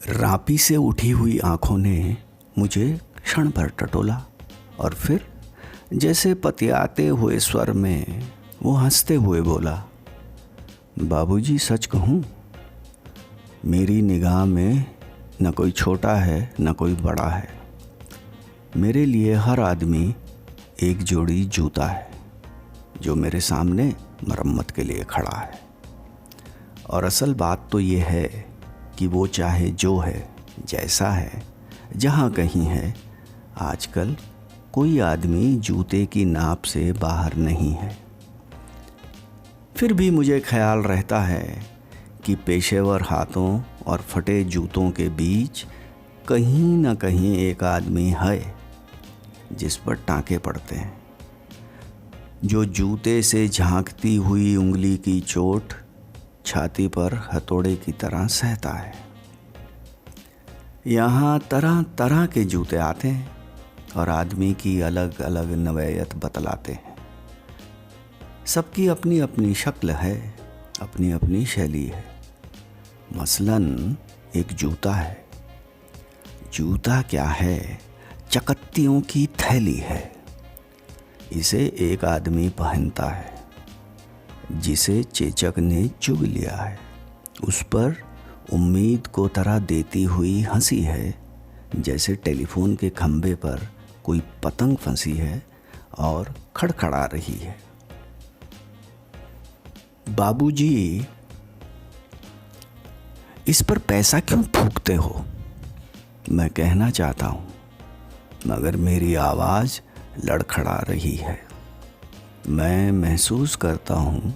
रापी से उठी हुई आंखों ने मुझे क्षण भर टटोला और फिर जैसे पतियाते हुए स्वर में वो हंसते हुए बोला, बाबूजी सच कहूँ, मेरी निगाह में न कोई छोटा है न कोई बड़ा है। मेरे लिए हर आदमी एक जोड़ी जूता है जो मेरे सामने मरम्मत के लिए खड़ा है। और असल बात तो ये है कि वो चाहे जो है, जैसा है, जहाँ कहीं है, आजकल कोई आदमी जूते की नाप से बाहर नहीं है। फिर भी मुझे ख्याल रहता है कि पेशेवर हाथों और फटे जूतों के बीच कहीं न कहीं एक आदमी है जिस पर टाँके पड़ते हैं, जो जूते से झांकती हुई उंगली की चोट छाती पर हथौड़े की तरह सहता है। यहाँ तरह तरह के जूते आते हैं और आदमी की अलग अलग नवैयत बतलाते हैं। सबकी अपनी अपनी शक्ल है, अपनी अपनी शैली है। मसलन एक जूता है। जूता क्या है? चकत्तियों की थैली है। इसे एक आदमी पहनता है जिसे चेचक ने चुग लिया है। उस पर उम्मीद को तरह देती हुई हंसी है, जैसे टेलीफोन के खंभे पर कोई पतंग फंसी है और खड़खड़ा रही है। बाबूजी, इस पर पैसा क्यों फूंकते हो? मैं कहना चाहता हूँ, मगर मेरी आवाज़ लड़खड़ा रही है। मैं महसूस करता हूँ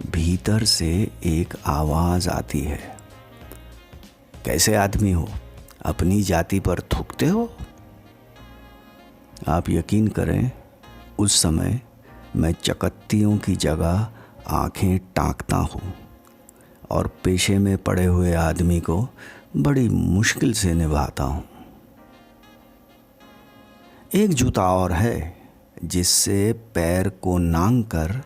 भीतर से एक आवाज़ आती है। कैसे आदमी हो, अपनी जाति पर थूकते हो? आप यकीन करें, उस समय मैं चकत्तियों की जगह आंखें ताकता हूँ और पेशे में पड़े हुए आदमी को बड़ी मुश्किल से निभाता हूँ। एक जूता और है जिससे पैर को नांग कर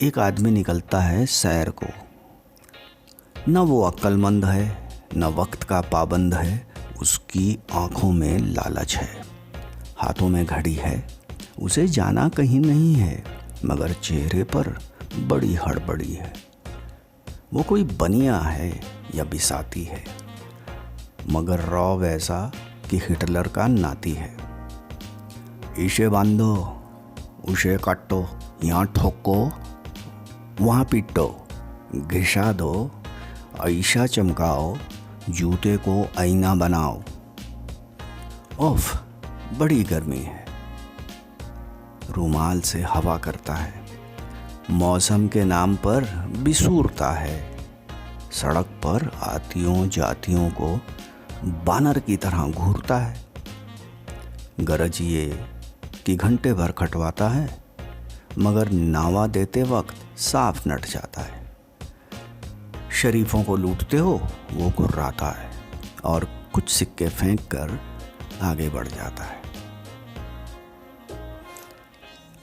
एक आदमी निकलता है सैर को। न वो अक्लमंद है, न वक्त का पाबंद है। उसकी आंखों में लालच है, हाथों में घड़ी है। उसे जाना कहीं नहीं है, मगर चेहरे पर बड़ी हड़बड़ी है। वो कोई बनिया है या बिसाती है, मगर रौ वैसा कि हिटलर का नाती है। इसे बांधो, उसे काटो, यहाँ ठोको, वहाँ पीटो, घिसा दो, ऐसा चमकाओ, जूते को आईना बनाओ। ओफ, बड़ी गर्मी है। रुमाल से हवा करता है, मौसम के नाम पर बिसूरता है। सड़क पर आतियों जातियों को बानर की तरह घूरता है। गरज ये कि घंटे भर खटवाता है, मगर नावा देते वक्त साफ नट जाता है। शरीफों को लूटते हो, वो गुर्राता है और कुछ सिक्के फेंक कर आगे बढ़ जाता है।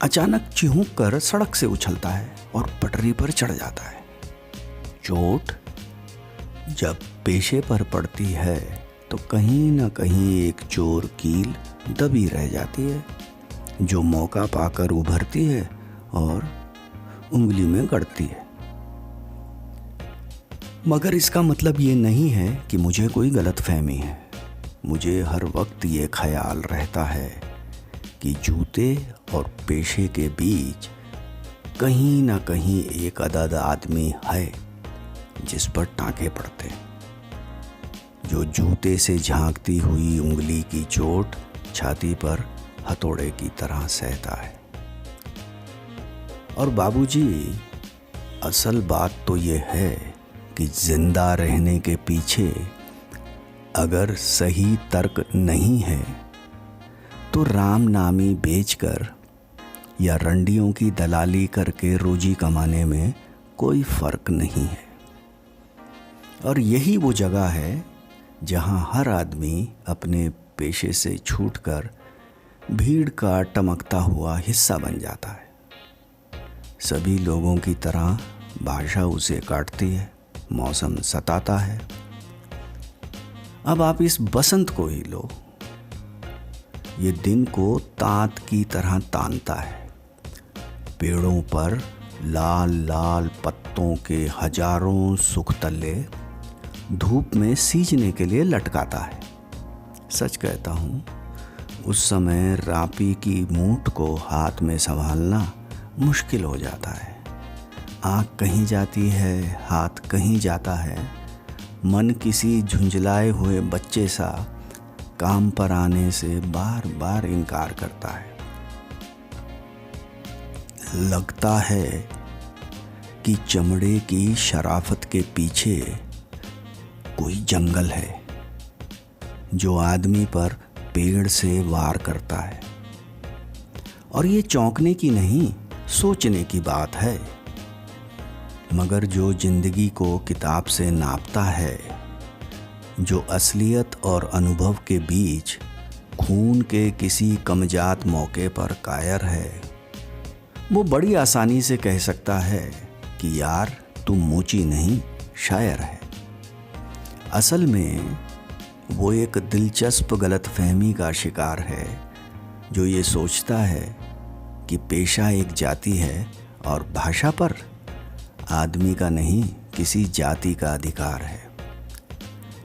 अचानक चिहुक कर सड़क से उछलता है और पटरी पर चढ़ जाता है। चोट जब पेशे पर पड़ती है तो कहीं न कहीं एक चोर कील दबी रह जाती है, जो मौका पाकर उभरती है और उंगली में गड़ती है। मगर इसका मतलब ये नहीं है कि मुझे कोई गलतफहमी है। मुझे हर वक्त ये ख्याल रहता है कि जूते और पेशे के बीच कहीं ना कहीं एक अदद आदमी है जिस पर टाँके पड़ते हैं, जो जूते से झांकती हुई उंगली की चोट छाती पर हथौड़े की तरह सहता है। और बाबूजी, असल बात तो ये है कि जिंदा रहने के पीछे अगर सही तर्क नहीं है तो राम नामी बेचकर या रंडियों की दलाली करके रोजी कमाने में कोई फर्क नहीं है। और यही वो जगह है जहां हर आदमी अपने पेशे से छूटकर भीड़ का टमकता हुआ हिस्सा बन जाता है। सभी लोगों की तरह भाषा उसे काटती है, मौसम सताता है, अब आप इस बसंत को ही लो, ये दिन को तांत की तरह तानता है। पेड़ों पर लाल लाल पत्तों के हजारों सुखतल्ले धूप में सींचने के लिए लटकाता है। सच कहता हूँ, उस समय रापी की मूठ को हाथ में संभालना मुश्किल हो जाता है। आँख कहीं जाती है, हाथ कहीं जाता है, मन किसी झुंझलाए हुए बच्चे सा काम पर आने से बार बार इनकार करता है। लगता है कि चमड़े की शराफत के पीछे कोई जंगल है जो आदमी पर पेड़ से वार करता है। और ये चौंकने की नहीं, सोचने की बात है। मगर जो जिंदगी को किताब से नापता है, जो असलियत और अनुभव के बीच खून के किसी कमजात मौके पर कायर है, वो बड़ी आसानी से कह सकता है कि यार तू मोची नहीं, शायर है। असल में वो एक दिलचस्प गलतफहमी का शिकार है, जो ये सोचता है कि पेशा एक जाति है और भाषा पर आदमी का नहीं, किसी जाति का अधिकार है।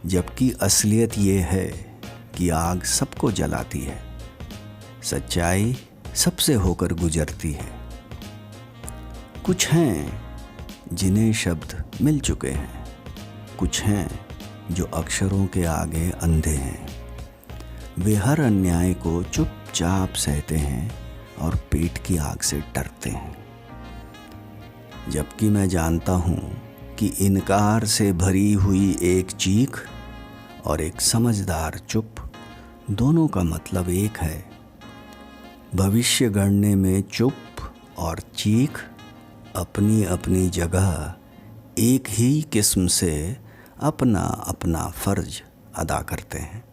जबकि असलियत ये है कि आग सबको जलाती है, सच्चाई सबसे होकर गुजरती है। कुछ हैं जिन्हें शब्द मिल चुके हैं, कुछ हैं जो अक्षरों के आगे अंधे हैं। वे हर अन्याय को चुपचाप सहते हैं और पेट की आग से डरते हैं। जबकि मैं जानता हूँ कि इनकार से भरी हुई एक चीख और एक समझदार चुप, दोनों का मतलब एक है। भविष्य गढ़ने में चुप और चीख अपनी अपनी जगह एक ही किस्म से अपना अपना फर्ज अदा करते हैं।